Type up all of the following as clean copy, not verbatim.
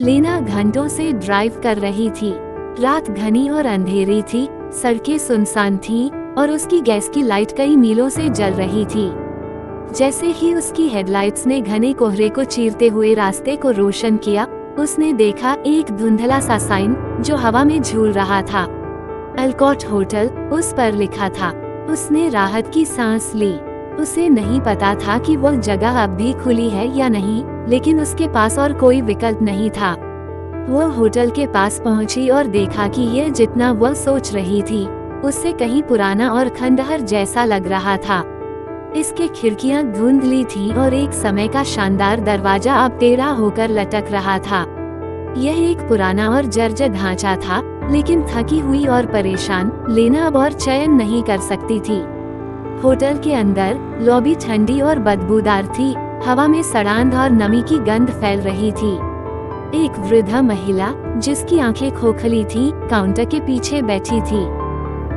लेना घंटों से ड्राइव कर रही थी। रात घनी और अंधेरी थी, सड़कें सुनसान थीं और उसकी गैस की लाइट कई मीलों से जल रही थी। जैसे ही उसकी हेडलाइट्स ने घने कोहरे को चीरते हुए रास्ते को रोशन किया, उसने देखा एक धुंधला सा साइन जो हवा में झूल रहा था। एल्कॉट होटल उस पर लिखा था। उसने राहत की सांस ली। उसे नहीं पता था कि वह जगह अब भी खुली है या नहीं, लेकिन उसके पास और कोई विकल्प नहीं था। वह होटल के पास पहुंची और देखा कि यह जितना वह सोच रही थी, उससे कहीं पुराना और खंडहर जैसा लग रहा था। इसके खिड़कियां धुंधली थीं और एक समय का शानदार दरवाजा अब टेढ़ा होकर लटक रहा था। यह एक पुराना और जर्जर ढांचा था, लेकिन थकी हुई और परेशान लेना अब और चयन नहीं कर सकती थी। होटल के अंदर लॉबी ठंडी और बदबूदार थी। हवा में सड़ांध और नमी की गंध फैल रही थी। एक वृद्ध महिला जिसकी आंखें खोखली थीं, काउंटर के पीछे बैठी थी।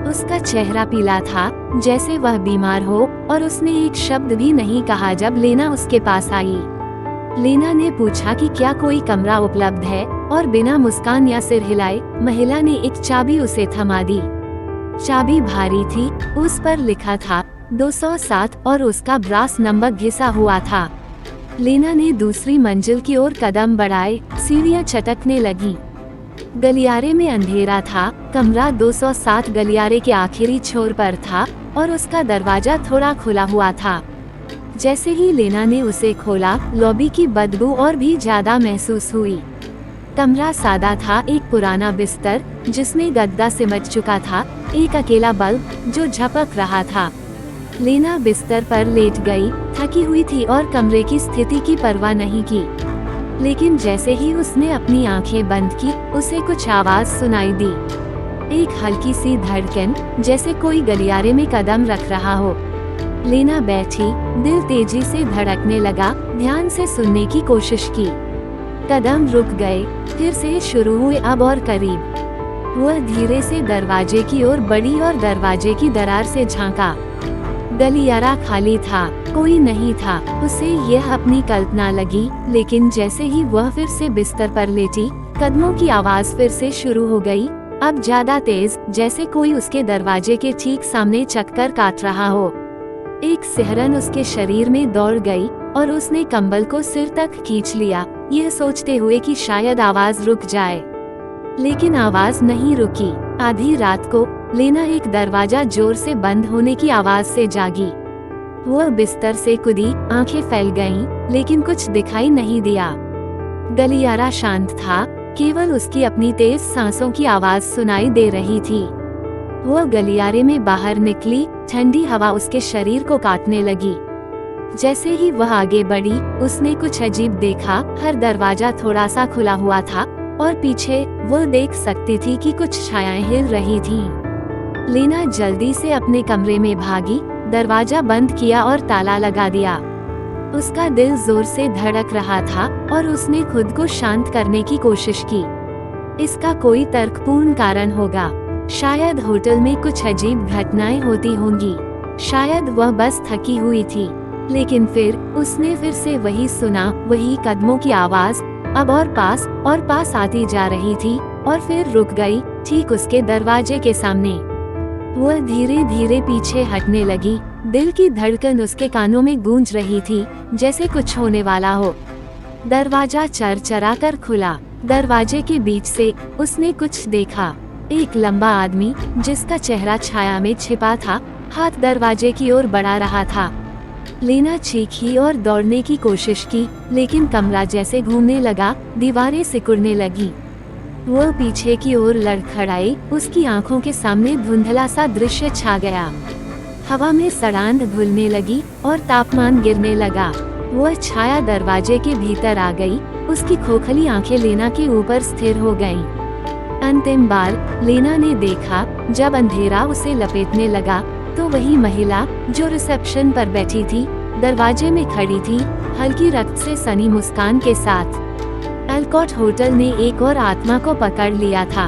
उसका चेहरा पीला था, जैसे वह बीमार हो, और उसने एक शब्द भी नहीं कहा जब लेना उसके पास आई। लेना ने पूछा कि क्या कोई कमरा उपलब्ध है, और बिना मुस्कान या सिर हिलाए महिला ने एक चाबी उसे थमा दी। चाबी भारी थी, उस पर लिखा था 207 और उसका ब्रास नंबर घिसा हुआ था। लेना ने दूसरी मंजिल की ओर कदम बढ़ाए। सीढ़ियां चटकने लगी। गलियारे में अंधेरा था। कमरा 207 गलियारे के आखिरी छोर पर था और उसका दरवाजा थोड़ा खुला हुआ था। जैसे ही लेना ने उसे खोला, लॉबी की बदबू और भी ज्यादा महसूस हुई। कमरा सादा था। एक पुराना बिस्तर जिसमें गद्दा सिमट चुका था, एक अकेला बल्ब जो झपक रहा था। लेना बिस्तर पर लेट गई, थकी हुई थी और कमरे की स्थिति की परवाह नहीं की। लेकिन जैसे ही उसने अपनी आंखें बंद की, उसे कुछ आवाज सुनाई दी। एक हल्की सी धड़कन, जैसे कोई गलियारे में कदम रख रहा हो। लेना बैठी, दिल तेजी से धड़कने लगा, ध्यान से सुनने की कोशिश की। कदम रुक गए, फिर से शुरू हुए, अब और करीब। वह धीरे से दरवाजे की ओर बढ़ी और दरवाजे की दरार से झांका। गलियारा खाली था, कोई नहीं था। उसे यह अपनी कल्पना लगी, लेकिन जैसे ही वह फिर से बिस्तर पर लेटी, कदमों की आवाज फिर से शुरू हो गई, अब ज्यादा तेज, जैसे कोई उसके दरवाजे के ठीक सामने चक्कर काट रहा हो। एक सिहरन उसके शरीर में दौड़ गई और उसने कंबल को सिर तक खींच लिया, यह सोचते हुए कि शायद आवाज रुक जाए। लेकिन आवाज नहीं रुकी। आधी रात को लेना एक दरवाजा जोर से बंद होने की आवाज से जागी। वह बिस्तर से कूदी, आंखें फैल गईं, लेकिन कुछ दिखाई नहीं दिया। गलियारा शांत था, केवल उसकी अपनी तेज सांसों की आवाज सुनाई दे रही थी। वह गलियारे में बाहर निकली, ठंडी हवा उसके शरीर को काटने लगी। जैसे ही वह आगे बढ़ी, उसने कुछ अजीब देखा। हर दरवाजा थोड़ा सा खुला हुआ था और पीछे वह देख सकती थी कि कुछ छायाएं हिल रही थीं। लेना जल्दी से अपने कमरे में भागी, दरवाजा बंद किया और ताला लगा दिया। उसका दिल जोर से धड़क रहा था और उसने खुद को शांत करने की कोशिश की। इसका कोई तर्कपूर्ण कारण होगा। शायद होटल में कुछ अजीब घटनाएं होती होंगी। शायद वह बस थकी हुई थी। लेकिन फिर उसने फिर से वही सुना, वही कदमों की आवाज, अब और पास आती जा रही थी, और फिर रुक गई, ठीक उसके दरवाजे के सामने। वह धीरे धीरे पीछे हटने लगी। दिल की धड़कन उसके कानों में गूंज रही थी, जैसे कुछ होने वाला हो। दरवाजा चरचरा कर खुला। दरवाजे के बीच से उसने कुछ देखा। एक लंबा आदमी जिसका चेहरा छाया में छिपा था, हाथ दरवाजे की ओर बढ़ा रहा था। लेना चीखी और दौड़ने की कोशिश की, लेकिन कमरा जैसे घूमने लगा, दीवारें सिकुड़ने लगी। वह पीछे की ओर लड़खड़ाई, उसकी आंखों के सामने धुंधला सा दृश्य छा गया। हवा में सड़ांध घुलने लगी और तापमान गिरने लगा। वह छाया दरवाजे के भीतर आ गई। उसकी खोखली आंखें लेना के ऊपर स्थिर हो गईं। अंतिम बार लेना ने देखा, जब अंधेरा उसे लपेटने लगा, तो वही महिला जो रिसेप्शन पर बैठी थी, दरवाजे में खड़ी थी, हल्की रक्त से सनी मुस्कान के साथ। एल्कॉट होटल ने एक और आत्मा को पकड़ लिया था।